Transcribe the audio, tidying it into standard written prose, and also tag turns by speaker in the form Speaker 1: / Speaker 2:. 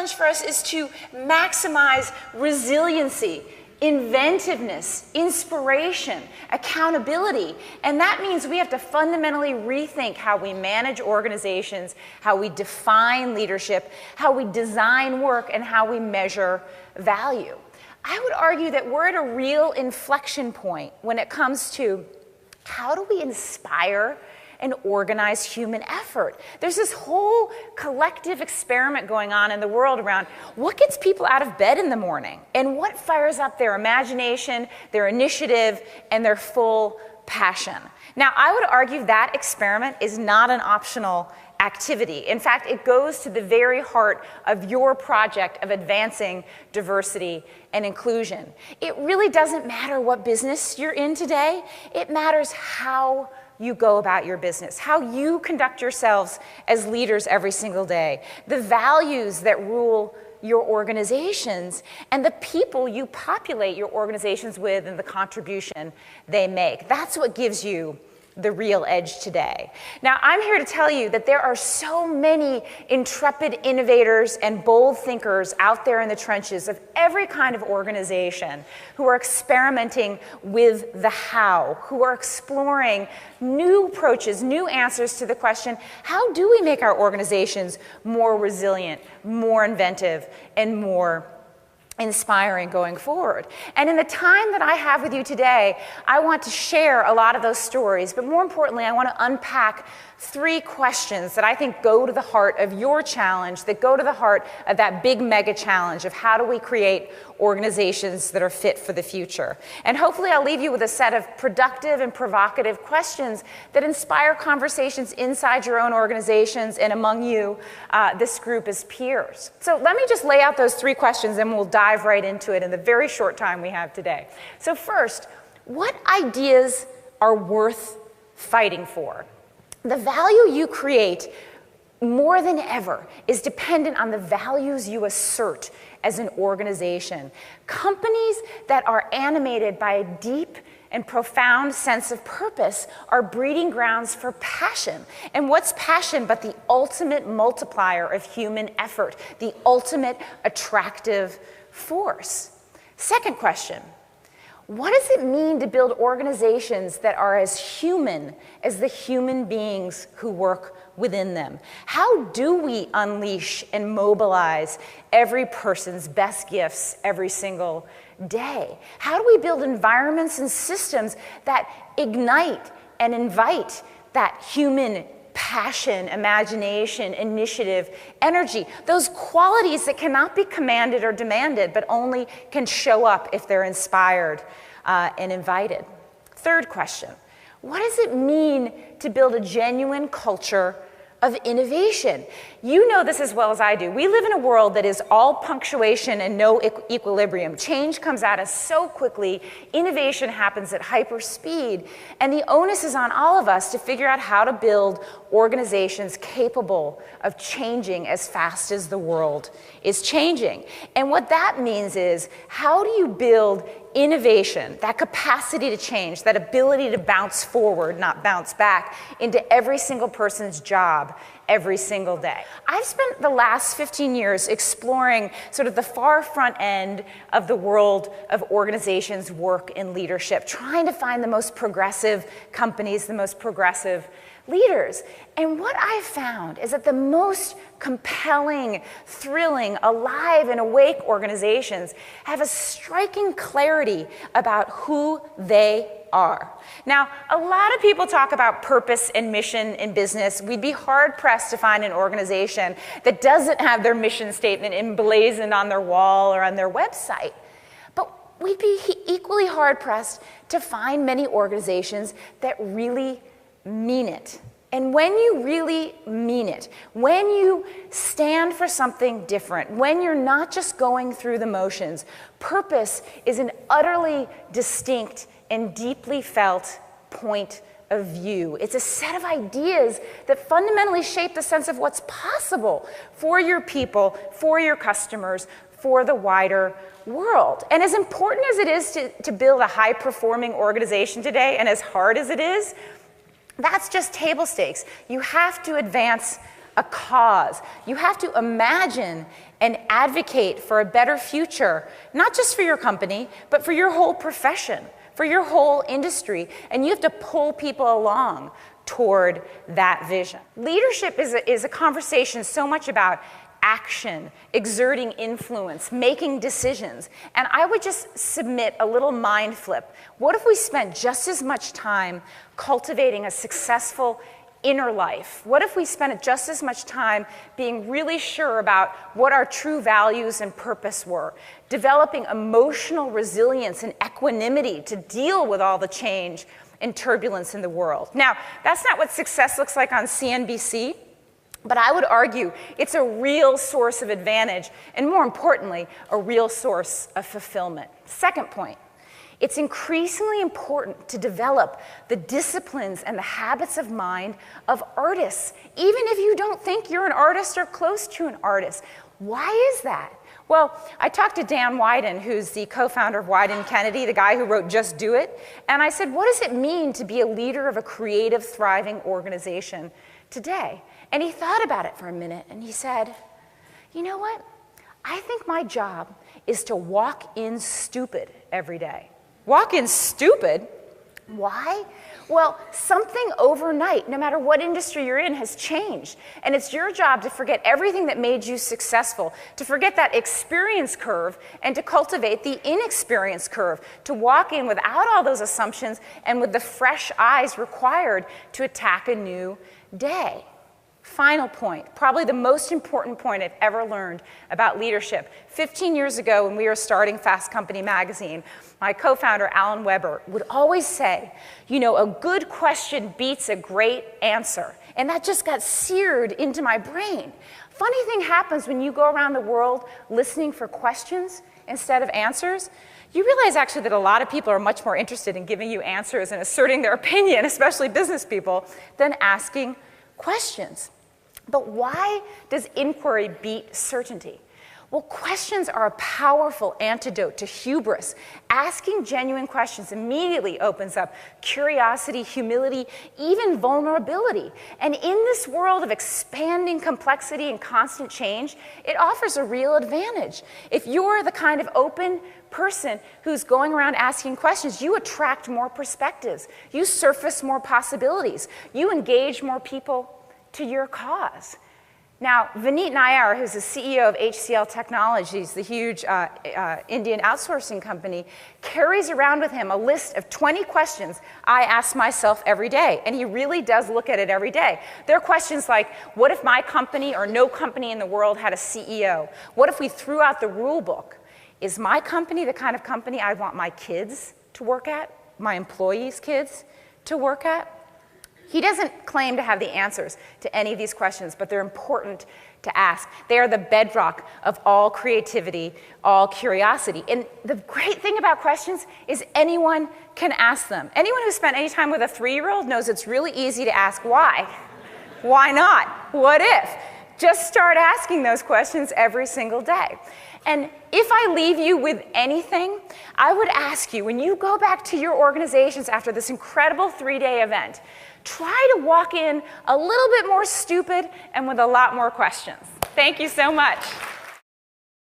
Speaker 1: challenge for us is to maximize resiliency, inventiveness, inspiration, accountability. And that means we have to fundamentally rethink how we manage organizations, how we define leadership, how we design work, and how we measure value. I would argue that we're at a real inflection point when it comes to how do we inspire and organize human effort. There's this whole collective experiment going on in the world around what gets people out of bed in the morning and what fires up their imagination, their initiative, and their full passion. Now, I would argue that experiment is not an optional activity. In fact, it goes to the very heart of your project of advancing diversity and inclusion. It really doesn't matter what business you're in today. It matters how you go about your business, how you conduct yourselves as leaders every single day, the values that rule your organizations, and the people you populate your organizations with and the contribution they make. That's what gives you the real edge today. Now, I'm here to tell you that there are so many intrepid innovators and bold thinkers out there in the trenches of every kind of organization who are experimenting with the how, who are exploring new approaches, new answers to the question, how do we make our organizations more resilient, more inventive, and more inspiring going forward? And in the time that I have with you today, I want to share a lot of those stories, but more importantly, I want to unpack 3 questions that I think go to the heart of your challenge, that go to the heart of that big mega challenge of how do we create organizations that are fit for the future. And hopefully I'll leave you with a set of productive and provocative questions that inspire conversations inside your own organizations and among you, this group as peers. So let me just lay out those 3 questions and we'll dive right into it in the very short time we have today. So first, what ideas are worth fighting for? The value you create more than ever is dependent on the values you assert as an organization. Companies that are animated by a deep and profound sense of purpose are breeding grounds for passion. And what's passion but the ultimate multiplier of human effort, the ultimate attractive force? Second question. What does it mean to build organizations that are as human as the human beings who work within them? How do we unleash and mobilize every person's best gifts every single day? How do we build environments and systems that ignite and invite that human passion, imagination, initiative, energy, those qualities that cannot be commanded or demanded, but only can show up if they're inspired and invited? Third question, what does it mean to build a genuine culture of innovation? You know this as well as I do. We live in a world that is all punctuation and no equilibrium. Change comes at us so quickly, innovation happens at hyper speed, and the onus is on all of us to figure out how to build organizations capable of changing as fast as the world is changing. And what that means is, how do you build innovation, that capacity to change, that ability to bounce forward, not bounce back, into every single person's job every single day? I've spent the last 15 years exploring sort of the far front end of the world of organizations, work, and leadership, trying to find the most progressive companies, the most progressive leaders. And what I've found is that the most compelling, thrilling, alive, and awake organizations have a striking clarity about who they are. Now, a lot of people talk about purpose and mission in business. We'd be hard-pressed to find an organization that doesn't have their mission statement emblazoned on their wall or on their website. But we'd be equally hard-pressed to find many organizations that really mean it. And when you really mean it, when you stand for something different, when you're not just going through the motions, purpose is an utterly distinct and deeply felt point of view. It's a set of ideas that fundamentally shape the sense of what's possible for your people, for your customers, for the wider world. And as important as it is to build a high-performing organization today, and as hard as it is, that's just table stakes. You have to advance a cause. You have to imagine and advocate for a better future, not just for your company, but for your whole profession, for your whole industry. And you have to pull people along toward that vision. Leadership is a conversation so much about action, exerting influence, making decisions. And I would just submit a little mind flip. What if we spent just as much time cultivating a successful inner life? What if we spent just as much time being really sure about what our true values and purpose were, developing emotional resilience and equanimity to deal with all the change and turbulence in the world? Now, that's not what success looks like on CNBC. But I would argue it's a real source of advantage, and more importantly, a real source of fulfillment. Second point, it's increasingly important to develop the disciplines and the habits of mind of artists, even if you don't think you're an artist or close to an artist. Why is that? Well, I talked to Dan Wieden, who's the co-founder of Wieden Kennedy, the guy who wrote Just Do It, and I said, what does it mean to be a leader of a creative, thriving organization today? And he thought about it for a minute, and he said, you know what? I think my job is to walk in stupid every day. Walk in stupid? Why? Well, something overnight, no matter what industry you're in, has changed. And it's your job to forget everything that made you successful, to forget that experience curve, and to cultivate the inexperience curve, to walk in without all those assumptions and with the fresh eyes required to attack a new day. Final point, probably the most important point I've ever learned about leadership. 15 years ago, when we were starting Fast Company magazine, my co-founder, Alan Weber, would always say, you know, a good question beats a great answer. And that just got seared into my brain. Funny thing happens when you go around the world listening for questions instead of answers. You realize actually that a lot of people are much more interested in giving you answers and asserting their opinion, especially business people, than asking questions. But why does inquiry beat certainty? Well, questions are a powerful antidote to hubris. Asking genuine questions immediately opens up curiosity, humility, even vulnerability. And in this world of expanding complexity and constant change, it offers a real advantage. If you're the kind of open person who's going around asking questions, you attract more perspectives. You surface more possibilities. You engage more people to your cause. Now, Vineet Nayar, who's the CEO of HCL Technologies, the huge Indian outsourcing company, carries around with him a list of 20 questions I ask myself every day, and he really does look at it every day. There are questions like, what if my company or no company in the world had a CEO? What if we threw out the rule book? Is my company the kind of company I want my kids to work at, my employees' kids to work at? He doesn't claim to have the answers to any of these questions, but they're important to ask. They are the bedrock of all creativity, all curiosity. And the great thing about questions is anyone can ask them. Anyone who's spent any time with a 3-year-old knows it's really easy to ask why. Why not? What if? Just start asking those questions every single day. And if I leave you with anything, I would ask you, when you go back to your organizations after this incredible 3-day event, try to walk in a little bit more stupid and with a lot more questions. Thank you so much.